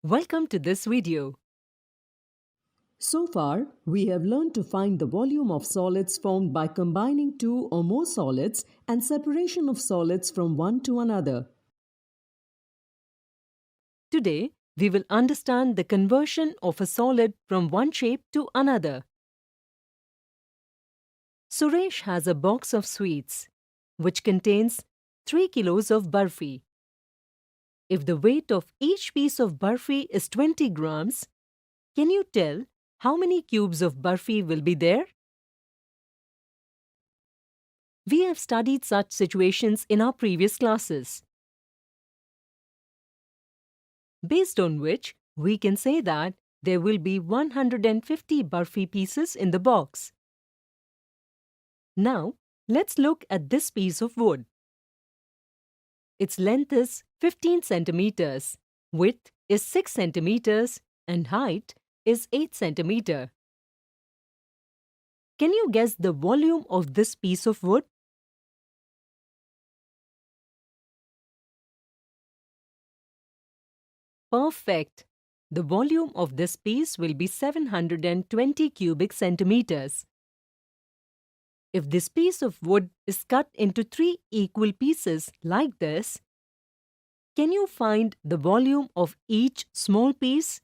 Welcome to this video. So far, we have learned to find the volume of solids formed by combining two or more solids and separation of solids from one to another. Today, we will understand the conversion of a solid from one shape to another. Suresh has a box of sweets, which contains 3 kilos of barfi. If the weight of each piece of barfi is 20 grams, can you tell how many cubes of barfi will be there? We have studied such situations in our previous classes, based on which we can say that there will be 150 barfi pieces in the box. Now, let's look at this piece of wood. Its length is 15 centimeters, width is 6 centimeters, and height is 8 centimeter. Can you guess the volume of this piece of wood? Perfect. The volume of this piece will be 720 cubic centimeters. If this piece of wood is cut into 3 equal pieces like this, can you find the volume of each small piece?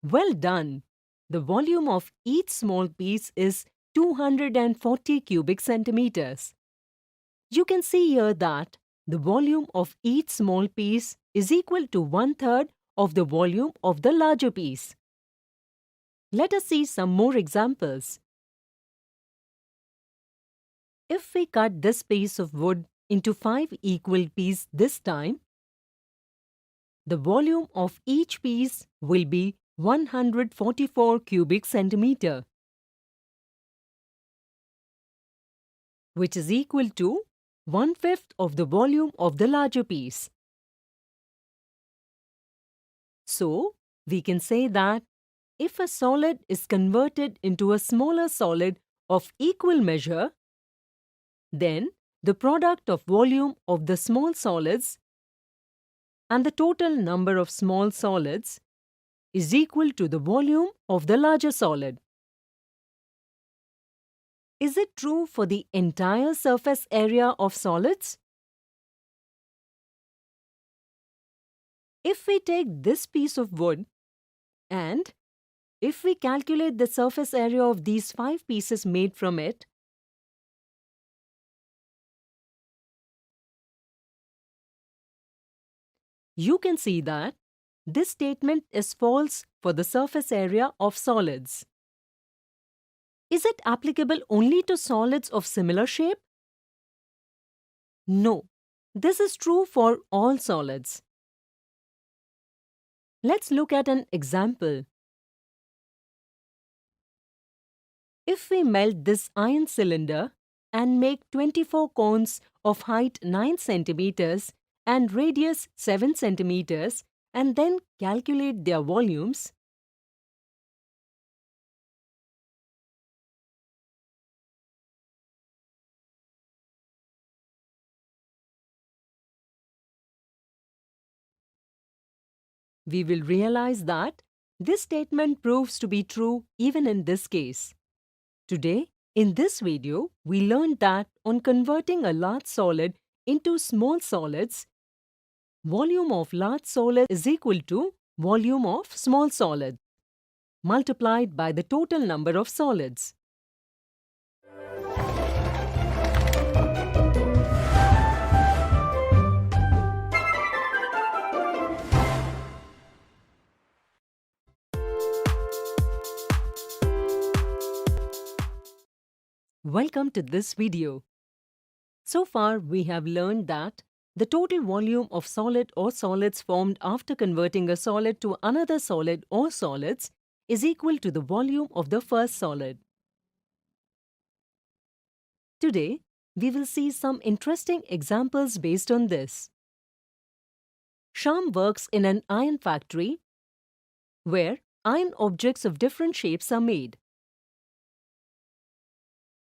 Well done! The volume of each small piece is 240 cubic centimeters. You can see here that the volume of each small piece is equal to 1/3 of the volume of the larger piece. Let us see some more examples. If we cut this piece of wood into 5 equal pieces this time, the volume of each piece will be 144 cubic centimeter, which is equal to 1/5 of the volume of the larger piece. So, we can say that if a solid is converted into a smaller solid of equal measure, then the product of volume of the small solids and the total number of small solids is equal to the volume of the larger solid. Is it true for the entire surface area of solids? If we take this piece of wood and if we calculate the surface area of these 5 pieces made from it, you can see that this statement is false for the surface area of solids. Is it applicable only to solids of similar shape? No, this is true for all solids. Let's look at an example. If we melt this iron cylinder and make 24 cones of height 9 centimeters and radius 7 centimeters and then calculate their volumes, we will realize that this statement proves to be true even in this case. Today, in this video, we learned that on converting a large solid into small solids, volume of large solid is equal to volume of small solid multiplied by the total number of solids. Welcome to this video. So far, we have learned that the total volume of solid or solids formed after converting a solid to another solid or solids is equal to the volume of the first solid. Today, we will see some interesting examples based on this. Shyam works in an iron factory where iron objects of different shapes are made.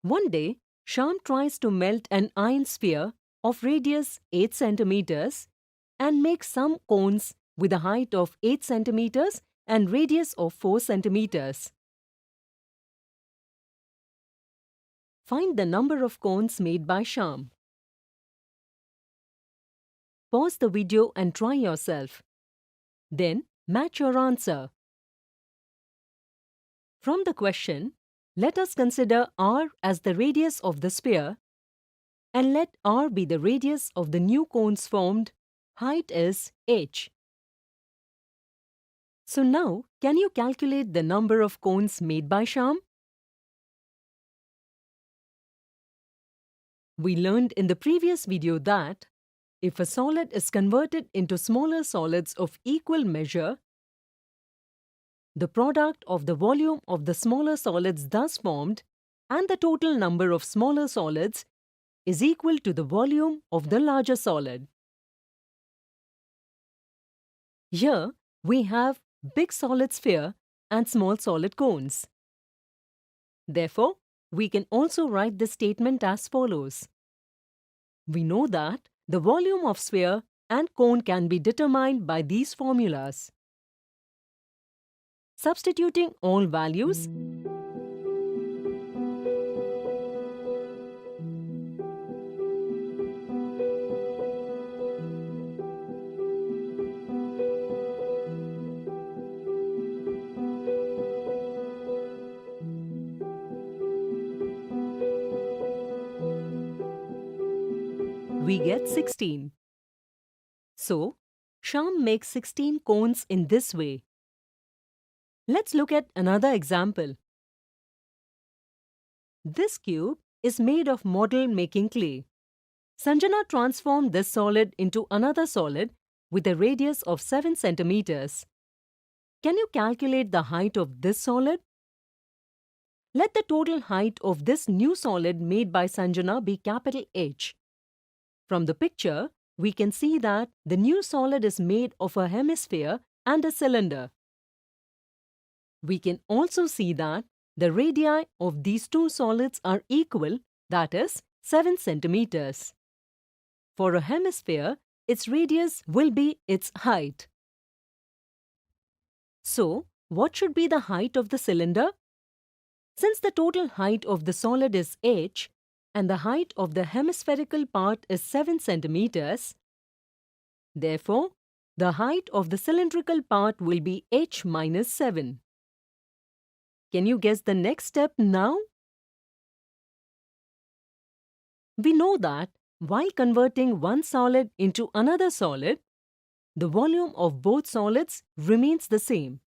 One day, Shyam tries to melt an iron sphere of radius 8 centimeters and make some cones with a height of 8 centimeters and radius of 4 centimeters. Find the number of cones made by Shyam. Pause the video and try yourself. Then match your answer. From the question, let us consider r as the radius of the sphere and let r be the radius of the new cones formed. Height is h. So now, can you calculate the number of cones made by Shyam? We learned in the previous video that if a solid is converted into smaller solids of equal measure, the product of the volume of the smaller solids thus formed and the total number of smaller solids is equal to the volume of the larger solid. Here we have big solid sphere and small solid cones. Therefore, we can also write this statement as follows. We know that the volume of sphere and cone can be determined by these formulas. Substituting all values, we get 16. So, Shyam makes 16 cones in this way. Let's look at another example. This cube is made of model-making clay. Sanjana transformed this solid into another solid with a radius of 7 centimeters. Can you calculate the height of this solid? Let the total height of this new solid made by Sanjana be capital H. From the picture, we can see that the new solid is made of a hemisphere and a cylinder. We can also see that the radii of these two solids are equal, that is, 7 centimeters. For a hemisphere, its radius will be its height. So, what should be the height of the cylinder? Since the total height of the solid is h, and the height of the hemispherical part is 7 centimeters, therefore, the height of the cylindrical part will be h minus 7. Can you guess the next step now? We know that while converting one solid into another solid, the volume of both solids remains the same.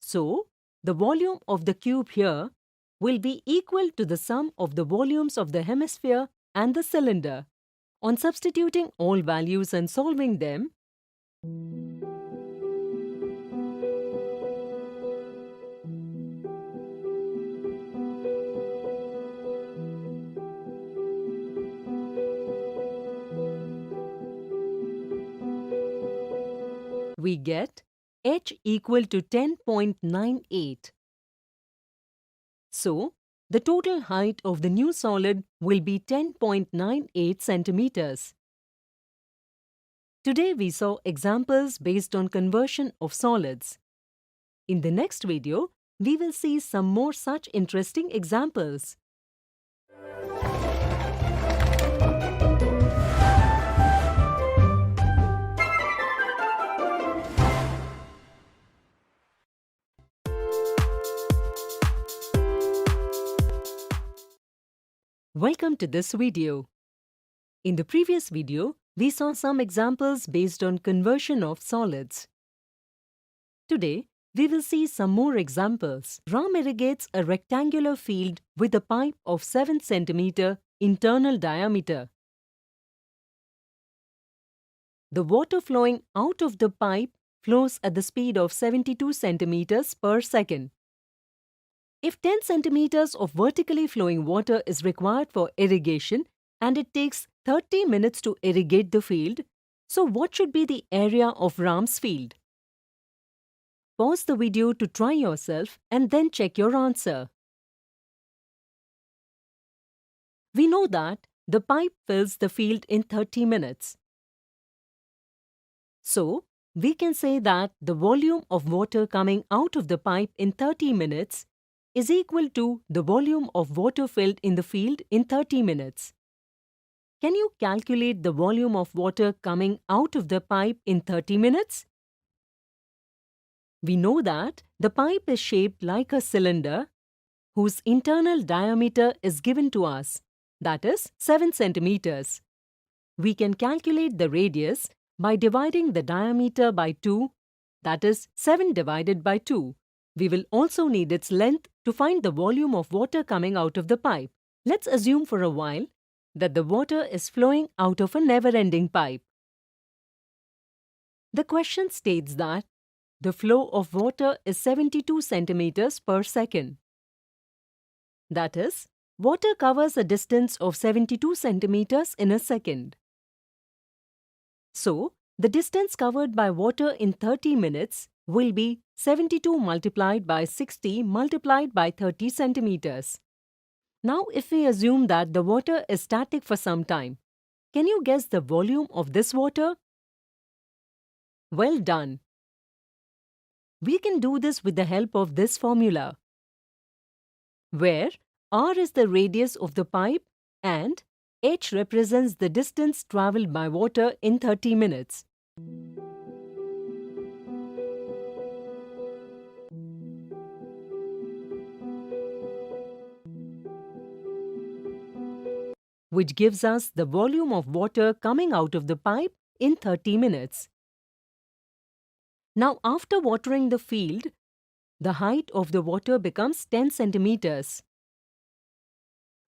So, the volume of the cube here will be equal to the sum of the volumes of the hemisphere and the cylinder. On substituting all values and solving them, we get h equal to 10.98. So, the total height of the new solid will be 10.98 centimeters. Today we saw examples based on conversion of solids. In the next video, we will see some more such interesting examples. Welcome to this video. In the previous video, we saw some examples based on conversion of solids. Today, we will see some more examples. Ram irrigates a rectangular field with a pipe of 7 cm internal diameter. The water flowing out of the pipe flows at the speed of 72 cm per second. If 10 centimeters of vertically flowing water is required for irrigation and it takes 30 minutes to irrigate the field, so what should be the area of Ram's field? Pause the video to try yourself and then check your answer. We know that the pipe fills the field in 30 minutes. So, we can say that the volume of water coming out of the pipe in 30 minutes is equal to the volume of water filled in the field in 30 minutes. Can you calculate the volume of water coming out of the pipe in 30 minutes? We know that the pipe is shaped like a cylinder whose internal diameter is given to us, that is 7 centimeters. We can calculate the radius by dividing the diameter by 2, that is 7 divided by 2. We will also need its length to find the volume of water coming out of the pipe. Let's assume for a while that the water is flowing out of a never-ending pipe. The question states that the flow of water is 72 centimeters per second. That is, water covers a distance of 72 centimeters in a second. So, the distance covered by water in 30 minutes will be 72 multiplied by 60 multiplied by 30 centimeters. Now, if we assume that the water is static for some time, can you guess the volume of this water? Well done. We can do this with the help of this formula, where r is the radius of the pipe and h represents the distance travelled by water in 30 minutes. Which gives us the volume of water coming out of the pipe in 30 minutes. Now, after watering the field, the height of the water becomes 10 centimeters.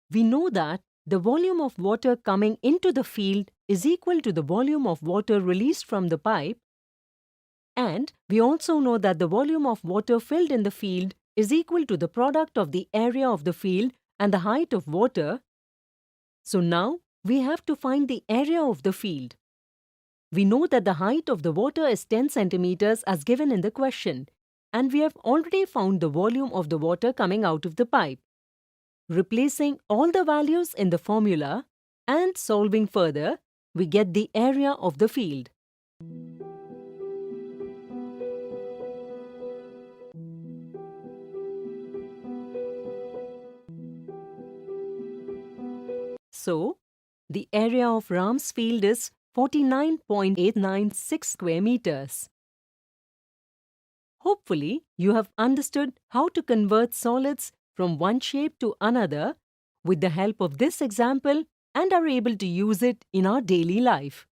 We know that the volume of water coming into the field is equal to the volume of water released from the pipe, and we also know that the volume of water filled in the field is equal to the product of the area of the field and the height of water. So now we have to find the area of the field. We know that the height of the water is 10 centimeters as given in the question, and we have already found the volume of the water coming out of the pipe. Replacing all the values in the formula and solving further, we get the area of the field. So, the area of Ram's field is 49.896 square meters. Hopefully, you have understood how to convert solids from one shape to another with the help of this example and are able to use it in our daily life.